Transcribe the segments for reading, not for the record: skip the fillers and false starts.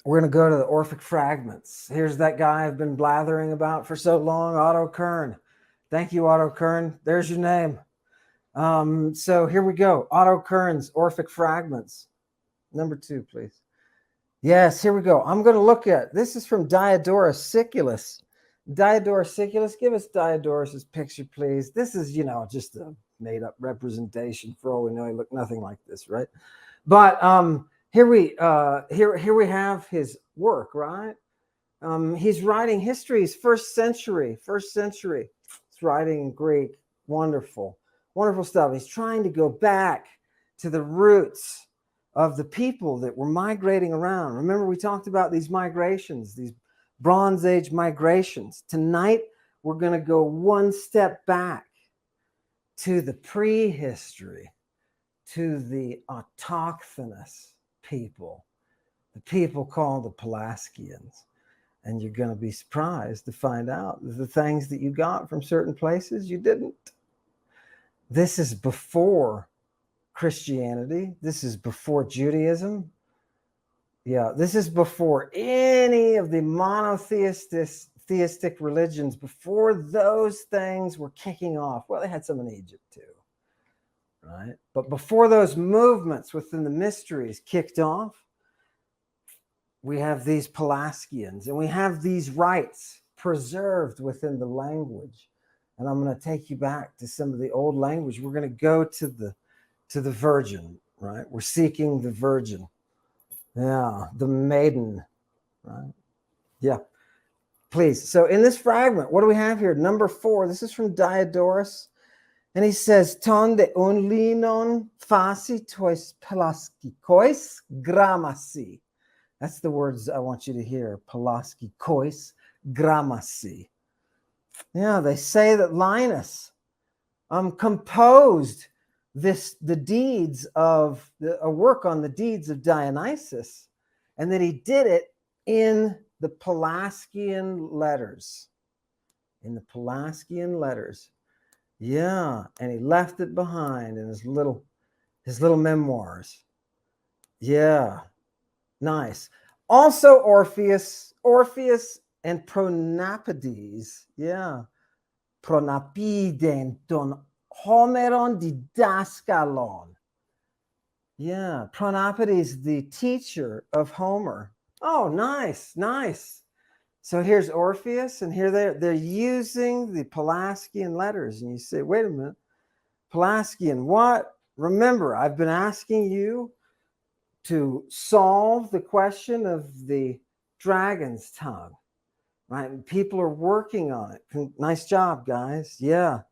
we're going to go to the Orphic fragments. Here's that guy I've been blathering about for so long, Otto Kern. Thank you, Otto Kern. There's your name. So here we go. Otto Kern's Orphic fragments. Number 2, please. Yes, here we go. I'm going to look at, this is from Diodorus Siculus. Diodorus Siculus, give us Diodorus's picture, please. This is, just a made-up representation. For all we know, he looked nothing like this, right? But here we have his work, right? He's writing histories, first century. He's writing in Greek. Wonderful stuff. He's trying to go back to the roots of the people that were migrating around. Remember, we talked about these migrations, these Bronze Age migrations. Tonight, we're going to go one step back to the prehistory, to the autochthonous people, the people called the Pelasgians. And you're going to be surprised to find out that the things that you got from certain places, you didn't. This is before Christianity. This is before Judaism. Yeah, this is before any of the monotheistic religions, before those things were kicking off. Well, they had some in Egypt too, right? But before those movements within the mysteries kicked off, we have these Pelasgians, and we have these rites preserved within the language. And I'm going to take you back to some of the old language. We're going to go to the Virgin, right? We're seeking the Virgin. Yeah, the maiden, right? Yeah, please. So in this fragment, what do we have here? Number 4, this is from Diodorus. And he says, ton de unlinon fasi tois pelaskikois grammasi. That's the words I want you to hear. Pelaskikois grammasi. Yeah, they say that Linus composed a work on the deeds of Dionysus, and that he did it in the Pelasgian letters. In the Pelasgian letters. Yeah, and he left it behind in his little memoirs. Yeah, nice. Also Orpheus and Pronapides. Yeah, Pronapiden ton Homeron didaskalon. Yeah, Pronapides, the teacher of Homer. Oh, nice. So here's Orpheus, and here they're using the Pelasgian letters. And you say, wait a minute, Pelasgian, what? Remember, I've been asking you to solve the question of the dragon's tongue, right? And people are working on it. Nice job, guys. Yeah.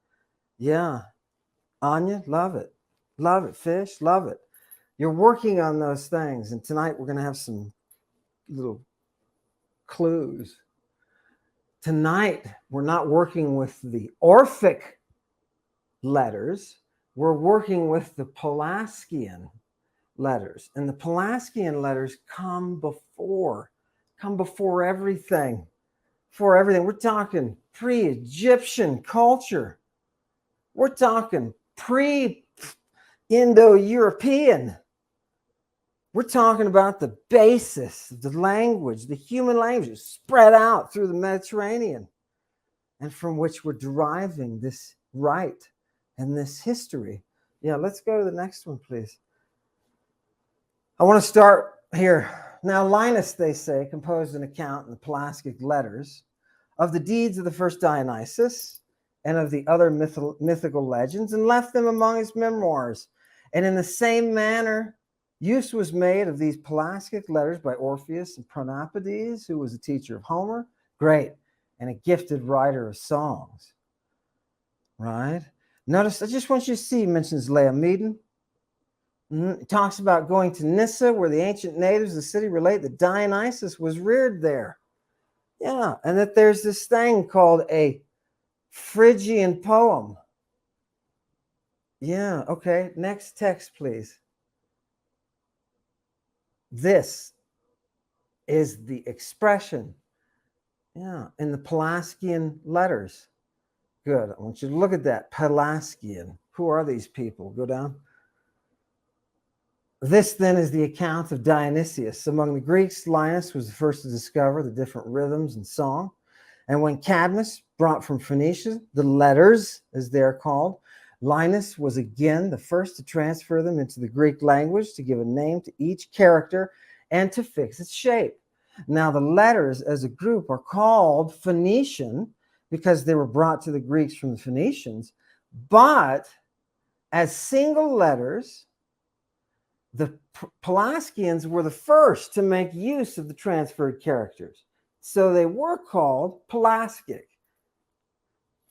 Anya, love it. Fish, love it. You're working on those things. And tonight we're going to have some little clues. Tonight, we're not working with the Orphic letters. We're working with the Pelasgian letters. And the Pelasgian letters come before everything. For everything. We're talking pre-Egyptian culture. We're talking pre-Indo-European. We're talking about the basis of the language, the human language spread out through the Mediterranean, and from which we're deriving this rite and this history. Yeah, let's go to the next one, please. I want to start here. Now, Linus, they say, composed an account in the Pelasgic letters of the deeds of the first Dionysus and of the other mythical legends, and left them among his memoirs. And in the same manner, use was made of these Pelasgic letters by Orpheus and Pronapides, who was a teacher of Homer, great, and a gifted writer of songs. Right? Notice, I just want you to see, he mentions Laomedon. It talks about going to Nyssa, where the ancient natives of the city relate that Dionysus was reared there. Yeah, and that there's this thing called a Phrygian poem. Yeah, okay, next text, please. This is the expression, yeah, in the Pelasgian letters. Good, I want you to look at that, Pelasgian. Who are these people? Go down. This then is the account of Dionysius. Among the Greeks, Linus was the first to discover the different rhythms and song. And when Cadmus brought from Phoenicia the letters, as they're called, Linus was again the first to transfer them into the Greek language, to give a name to each character and to fix its shape. Now, the letters as a group are called Phoenician because they were brought to the Greeks from the Phoenicians, but as single letters, the Pelasgians were the first to make use of the transferred characters. So they were called Pelasgic.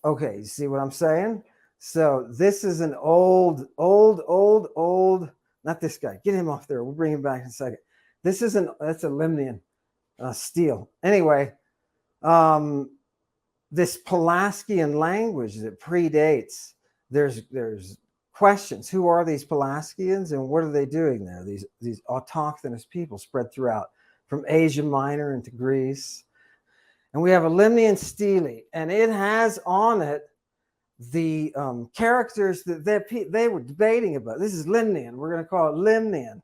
Okay, you see what I'm saying? So this is an old, not this guy. Get him off there. We'll bring him back in a second. This is that's a Limnian stele. Anyway, this Pelasgian language that predates, there's questions. Who are these Pelasgians and what are they doing there? These autochthonous people spread throughout from Asia Minor into Greece. And we have a Limnian stele, and it has on it the characters that they were debating about. This is Limnian. We're going to call it Limnian.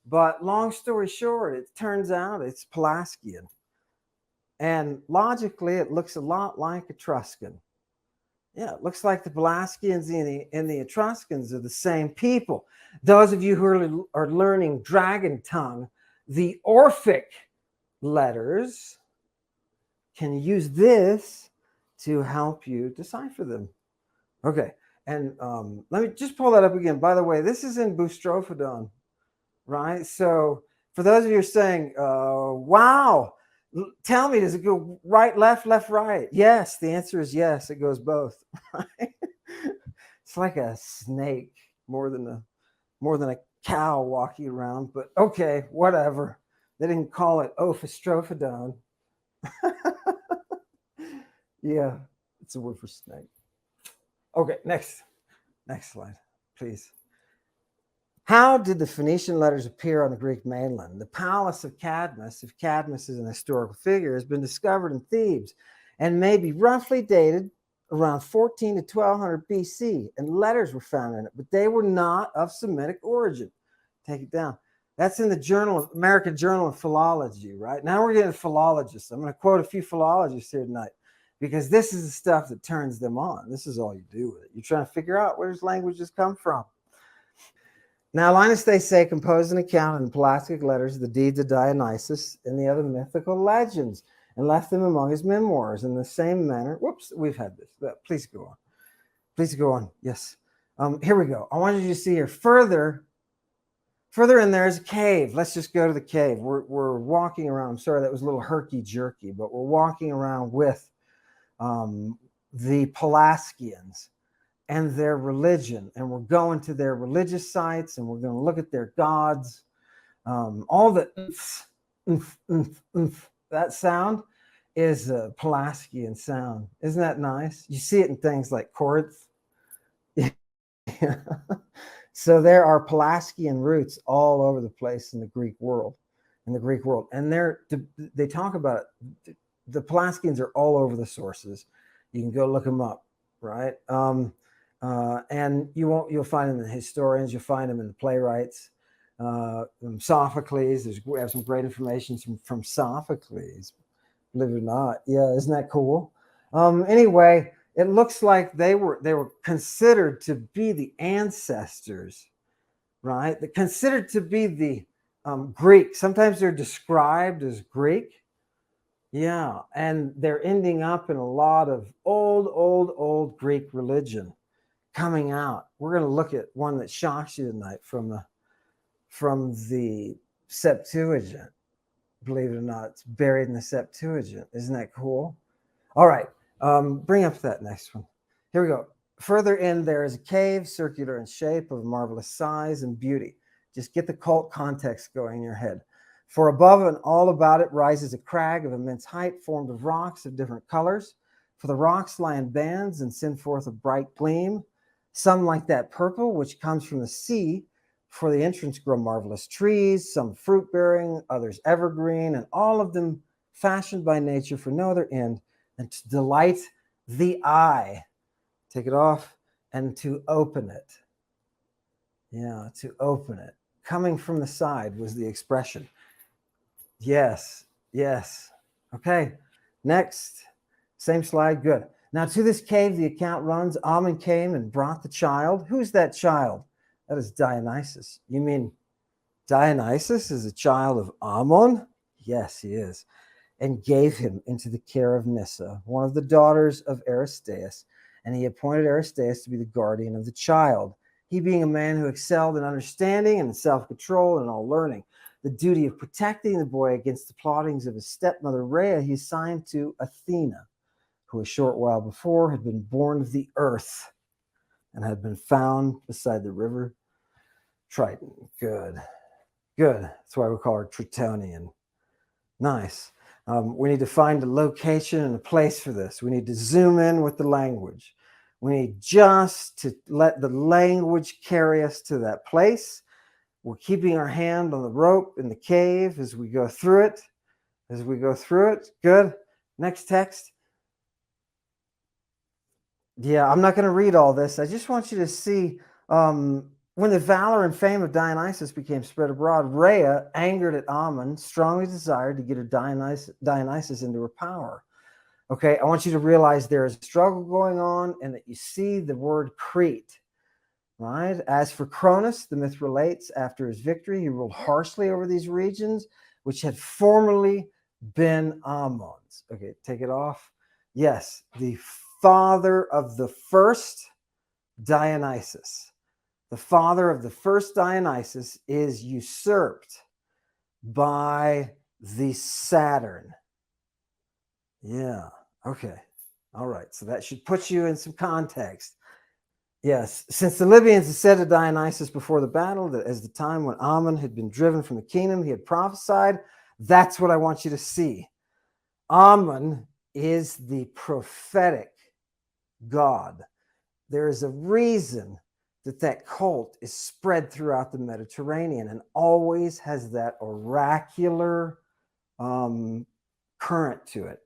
But long story short, it turns out it's Pelasgian. And logically, it looks a lot like Etruscan. Yeah, it looks like the Pelasgians and the Etruscans are the same people. Those of you who are learning Dragon Tongue, the Orphic letters can use this to help you decipher them. Okay, and let me just pull that up again. By the way, this is in Boustrophodon, right? So for those of you who are saying, wow, tell me, does it go right, left, right? Yes, the answer is yes, it goes both. Right? It's like a snake more than a cow walking around, but okay, whatever. They didn't call it Ophistrophodon. Yeah, it's a word for snake. Okay, next slide, please. How did the Phoenician letters appear on the Greek mainland? The palace of Cadmus, if Cadmus is an historical figure, has been discovered in Thebes and may be roughly dated around 14 to 1200 BC, and letters were found in it, but they were not of Semitic origin. Take it down. That's in the American Journal of Philology, right? Now we're getting philologists. I'm going to quote a few philologists here tonight because this is the stuff that turns them on. This is all you do with it. You're trying to figure out where does languages come from. Now, Linus, they say, composed an account in Pelasgic letters of the deeds of Dionysus and the other mythical legends, and left them among his memoirs in the same manner. Whoops, we've had this. Please go on. Please go on. Yes. Here we go. I want you to see here further in there is a cave. Let's just go to the cave. We're walking around. I'm sorry, that was a little herky-jerky, but we're walking around with the Pelasgians and their religion, and we're going to their religious sites, and we're going to look at their gods. All the that sound is a Pelasgian sound. Isn't that nice? You see it in things like Corinth. So there are Pelasgian roots all over the place in the Greek world. And they talk about it. The Pelasgians are all over the sources. You can go look them up, right? And you'll find them in the historians. You'll find them in the playwrights. Sophocles. We have some great information from Sophocles. Believe it or not, yeah, isn't that cool? Anyway, it looks like they were considered to be the ancestors, right? They're considered to be the Greek. Sometimes they're described as Greek. Yeah, and they're ending up in a lot of old Greek religion coming out. We're going to look at one that shocks you tonight from the Septuagint. Believe it or not, it's buried in the Septuagint. Isn't that cool? All right, bring up that next one. Here we go. Further in, there is a cave, circular in shape, of marvelous size and beauty. Just get the cult context going in your head. For above and all about it rises a crag of immense height, formed of rocks of different colors. For the rocks lie in bands and send forth a bright gleam, some like that purple which comes from the sea. For the entrance grow marvelous trees, some fruit-bearing, others evergreen, and all of them fashioned by nature for no other end than to delight the eye. Take it off and to open it. Yeah, to open it. coming from the side was the expression. Yes, yes. Okay, next. Same slide, good. Now to this cave, the account runs, Ammon came and brought the child. Who's that child? That is Dionysus. You mean Dionysus is a child of Ammon? Yes, he is. And gave him into the care of Nyssa, one of the daughters of Aristeus. And he appointed Aristeus to be the guardian of the child. He being a man who excelled in understanding and in self-control and in all learning. The duty of protecting the boy against the plottings of his stepmother Rhea he assigned to Athena, who a short while before had been born of the earth and had been found beside the river Triton. Good, good. That's why we call her Tritonian. Nice. We need to find a location and a place for this. We need to zoom in with the language. We need just to let the language carry us to that place. We're keeping our hand on the rope in the cave as we go through it. As we go through it. Good. Next text. Yeah, I'm not going to read all this. I just want you to see when the valor and fame of Dionysus became spread abroad, Rhea, angered at Ammon, strongly desired to get her Dionysus into her power. Okay, I want you to realize there is a struggle going on and that you see the word Crete. Right? As for Cronus, the myth relates, after his victory, he ruled harshly over these regions, which had formerly been Ammon's. Okay, take it off. Yes, the father of the first Dionysus. The father of the first Dionysus is usurped by the Saturn. Yeah, okay. All right, so that should put you in some context. Yes, since the Libyans had said to Dionysus before the battle that as the time when Ammon had been driven from the kingdom, he had prophesied, that's what I want you to see. Ammon is the prophetic god. There is a reason that that cult is spread throughout the Mediterranean and always has that oracular current to it.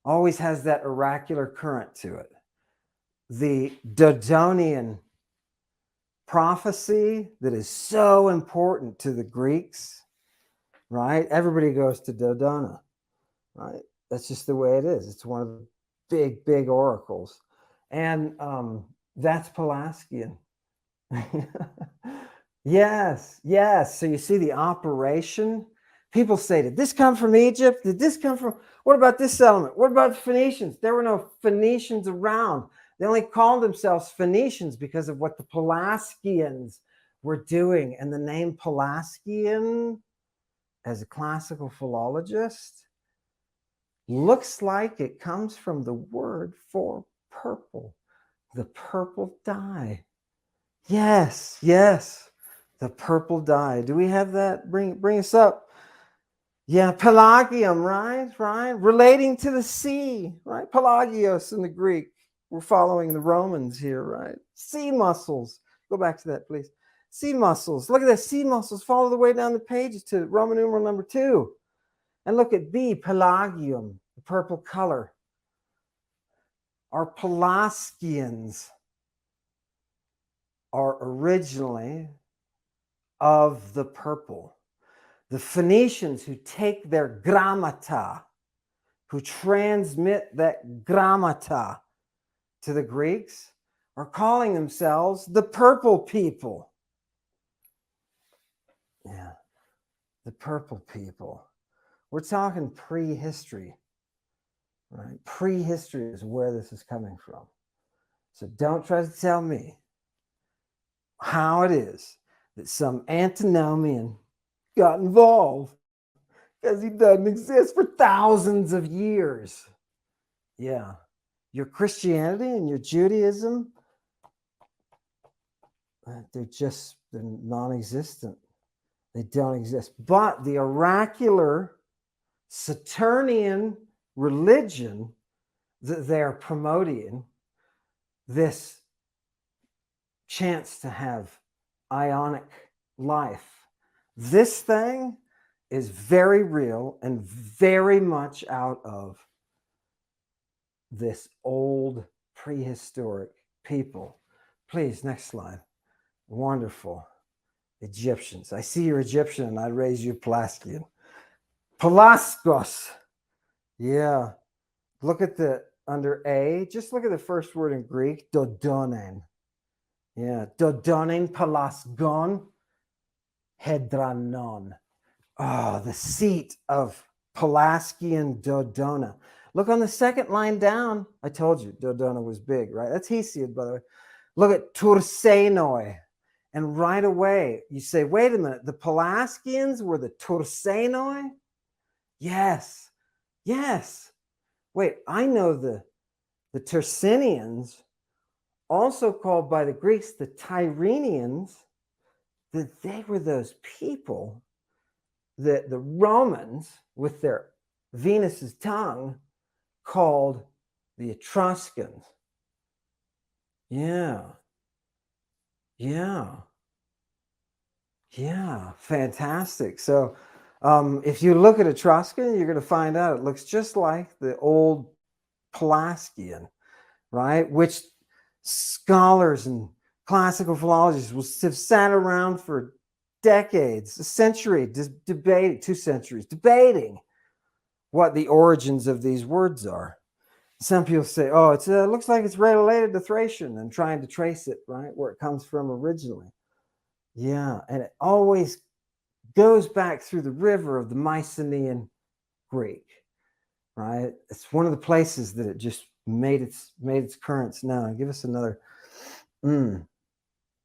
Always has that oracular current to it. The Dodonian prophecy that is so important to the Greeks, right? Everybody goes to Dodona, right? That's just the way it is. It's one of the big, big oracles. And that's Pelasgian. Yes, yes. So you see the operation. People say, did this come from Egypt? Did this come from, what about this settlement? What about the Phoenicians? There were no Phoenicians around. They only called themselves Phoenicians because of what the Pelasgians were doing. And the name Pelasgian, as a classical philologist, looks like it comes from the word for purple, the purple dye. Yes, yes, the purple dye. Do we have that? Bring us up. Yeah, pelagium, right? Relating to the sea, right? Pelagios in the Greek. We're following the Romans here, right? Sea mussels. Go back to that, please. Sea mussels. Look at that. Sea mussels. Follow the way down the pages to Roman numeral number 2. And look at B, pelagium, the purple color. Our Pelasgians are originally of the purple. The Phoenicians who take their grammata, who transmit that grammata to the Greeks, are calling themselves the purple people. Yeah, the purple people. We're talking prehistory, right? Prehistory is where this is coming from. So don't try to tell me how it is that some antinomian got involved because he doesn't exist for thousands of years. Yeah. Your Christianity and your Judaism, they're non-existent. They don't exist. But the oracular Saturnian religion that they're promoting, this chance to have ionic life, this thing is very real and very much out of this old prehistoric people. Please, next slide. Wonderful. Egyptians. I see you're Egyptian and I raise you Pelasgian. Pelasgos. Yeah. Look at the under A. Just look at the first word in Greek. Dodonen. Yeah. Dodonen pelasgon hedranon. Oh, the seat of Pelasgian Dodona. Look on the second line down. I told you Dodona was big, right? That's Hesiod, by the way. Look at Tursenoi. And right away, you say, wait a minute, the Pelasgians were the Tursenoi? Yes, yes. Wait, I know the Tersinians, also called by the Greeks the Tyrrhenians, that they were those people that the Romans, with their Venus's tongue, called the Etruscans. Yeah. Yeah. Yeah. Fantastic. So if you look at Etruscan, you're going to find out it looks just like the old Pelasgian, right? Which scholars and classical philologists will have sat around for decades, a century, debating, 2 centuries, debating what the origins of these words are. Some people say, oh, it looks like it's related to Thracian, and trying to trace it, right, where it comes from originally. Yeah, and it always goes back through the river of the Mycenaean Greek, right? It's one of the places that it just made its currents known. Give us another.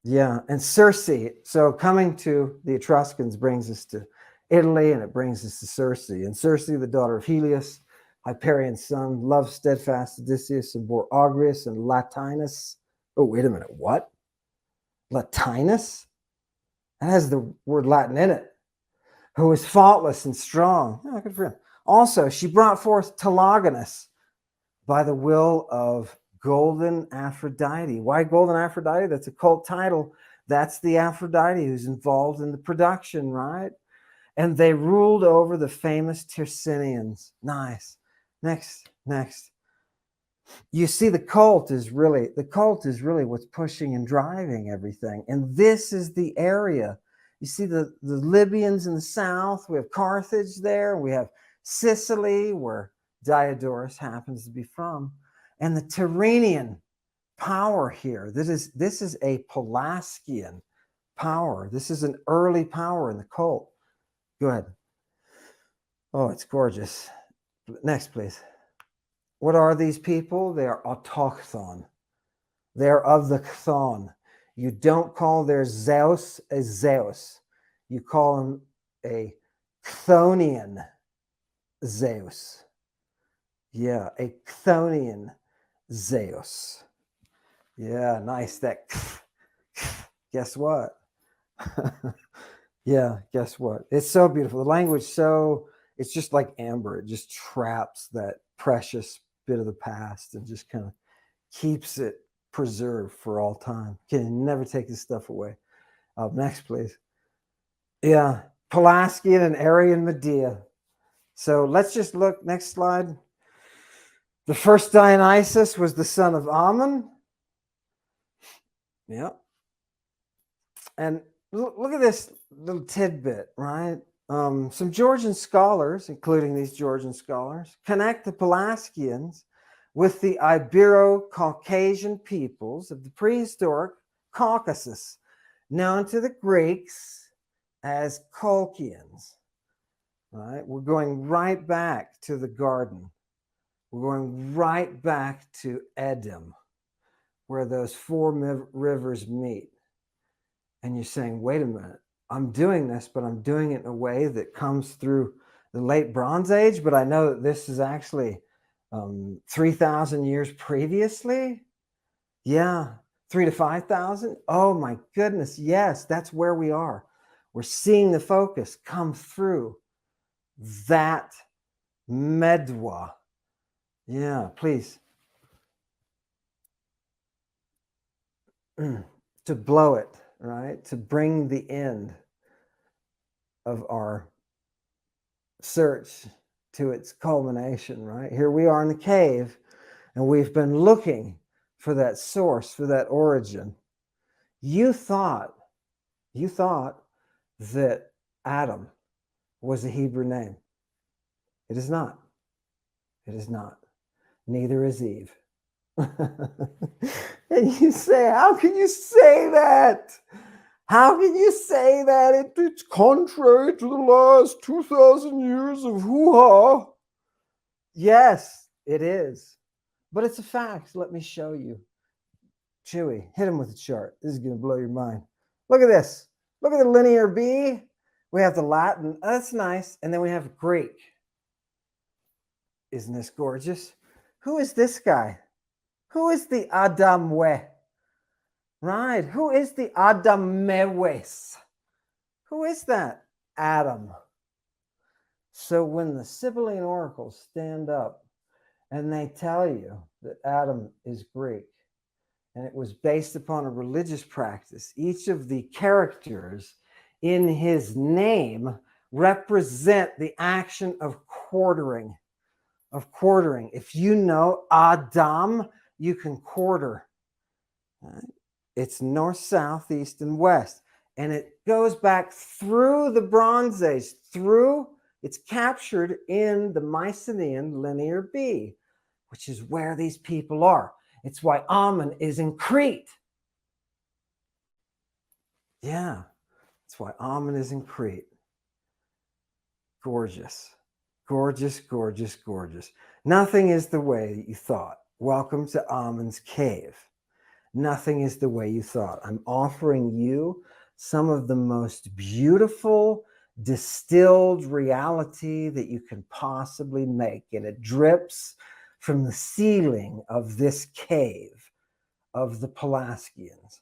Yeah, and Circe. So coming to the Etruscans brings us to Italy, and it brings us to Circe. And Circe, the daughter of Helios, Hyperion's son, loved steadfast Odysseus and bore Augeas and Latinus. Oh, wait a minute. What? Latinus? That has the word Latin in it. Who was faultless and strong. Oh, good for him. Also, she brought forth Telegonus by the will of Golden Aphrodite. Why Golden Aphrodite? That's a cult title. That's the Aphrodite who's involved in the production, right? And they ruled over the famous Tersinians. Nice. Next. You see, the cult is really what's pushing and driving everything. And this is the area. You see the Libyans in the south. We have Carthage there. We have Sicily, where Diodorus happens to be from. And the Tyrrhenian power here. This is a Pelasgian power. This is an early power in the cult. Go ahead. Oh, it's gorgeous. Next, please. What are these people? They are autochthon. They are of the chthon. You don't call their Zeus a Zeus. You call him a Chthonian Zeus. Yeah, a Chthonian Zeus. Yeah, nice. That guess what? Yeah, guess what? It's so beautiful. The language, it's just like amber. It just traps that precious bit of the past and just kind of keeps it preserved for all time. Can never take this stuff away. Next, please. Yeah, Pelasgian and Aryan Medea. So let's just look. Next slide. The first Dionysus was the son of Ammon. Yeah. And look at this little tidbit, right? Some Georgian scholars, including these Georgian scholars, connect the Pelasgians with the Ibero-Caucasian peoples of the prehistoric Caucasus, known to the Greeks as Colchians. Right? We're going right back to the garden. We're going right back to Edom, where those 4 rivers meet. And you're saying, wait a minute, I'm doing this, but I'm doing it in a way that comes through the late Bronze Age, but I know that this is actually 3,000 years previously. Yeah, 3,000 to 5,000. Oh my goodness, yes, that's where we are. We're seeing the focus come through that Medwa. Yeah, please. To blow it, right? To bring the end of our search to its culmination, right? Here we are in the cave, and we've been looking for that source, for that origin. You thought that Adam was a Hebrew name. It is not. It is not. Neither is Eve. And you say, how can you say that? How can you say that? It's contrary to the last 2,000 years of hoo-ha. Yes, it is. But it's a fact. Let me show you. Chewy, hit him with a chart. This is going to blow your mind. Look at this. Look at the linear B. We have the Latin. Oh, that's nice. And then we have Greek. Isn't this gorgeous? Who is this guy? Who is the Adamwe? Right. Who is the Adamewes? Who is that? Adam. So when the Sibylline oracles stand up and they tell you that Adam is Greek, and it was based upon a religious practice, each of the characters in his name represent the action of quartering. If you know Adam, you can quarter. Right? It's north, south, east, and west. And it goes back through the Bronze Age, it's captured in the Mycenaean linear B, which is where these people are. It's why Ammon is in Crete. Yeah, that's why Ammon is in Crete. Gorgeous. Gorgeous, gorgeous, gorgeous. Nothing is the way that you thought. Welcome to Ammon's cave. Nothing is the way you thought. I'm offering you some of the most beautiful distilled reality that you can possibly make. And it drips from the ceiling of this cave of the Pelasgians,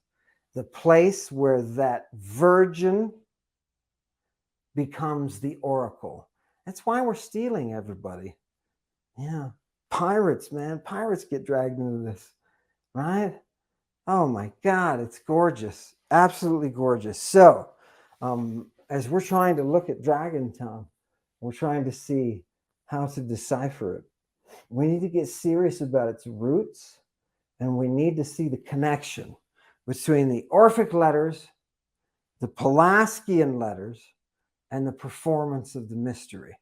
the place where that virgin becomes the oracle. That's why we're stealing everybody. Yeah. Pirates, man. Pirates get dragged into this, right? Oh my God, it's gorgeous. Absolutely gorgeous. So, as we're trying to look at Dragon Tongue, we're trying to see how to decipher it. We need to get serious about its roots, and we need to see the connection between the Orphic letters, the Pelasgian letters, and the performance of the mystery.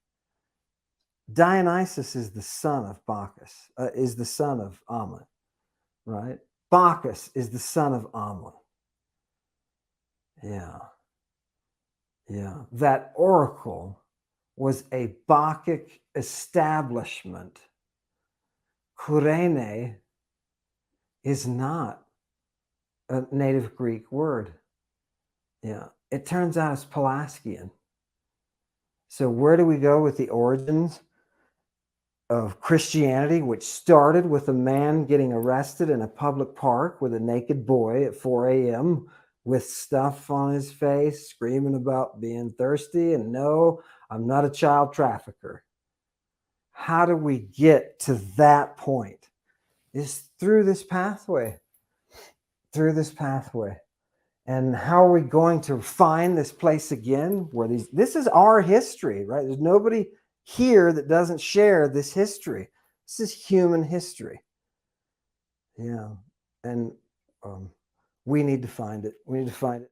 Dionysus is the son of Bacchus, is the son of Ammon, right? Bacchus is the son of Ammon. Yeah. Yeah. That oracle was a Bacchic establishment. Kurene is not a native Greek word. Yeah. It turns out it's Pelasgian. So where do we go with the origins of Christianity, which started with a man getting arrested in a public park with a naked boy at 4 a.m. with stuff on his face, screaming about being thirsty, and no, I'm not a child trafficker. How do we get to that point? Is through this pathway. Through this pathway. And how are we going to find this place again where this is our history, right? There's nobody here that doesn't share this history. This is human history. Yeah. And we need to find it. We need to find it.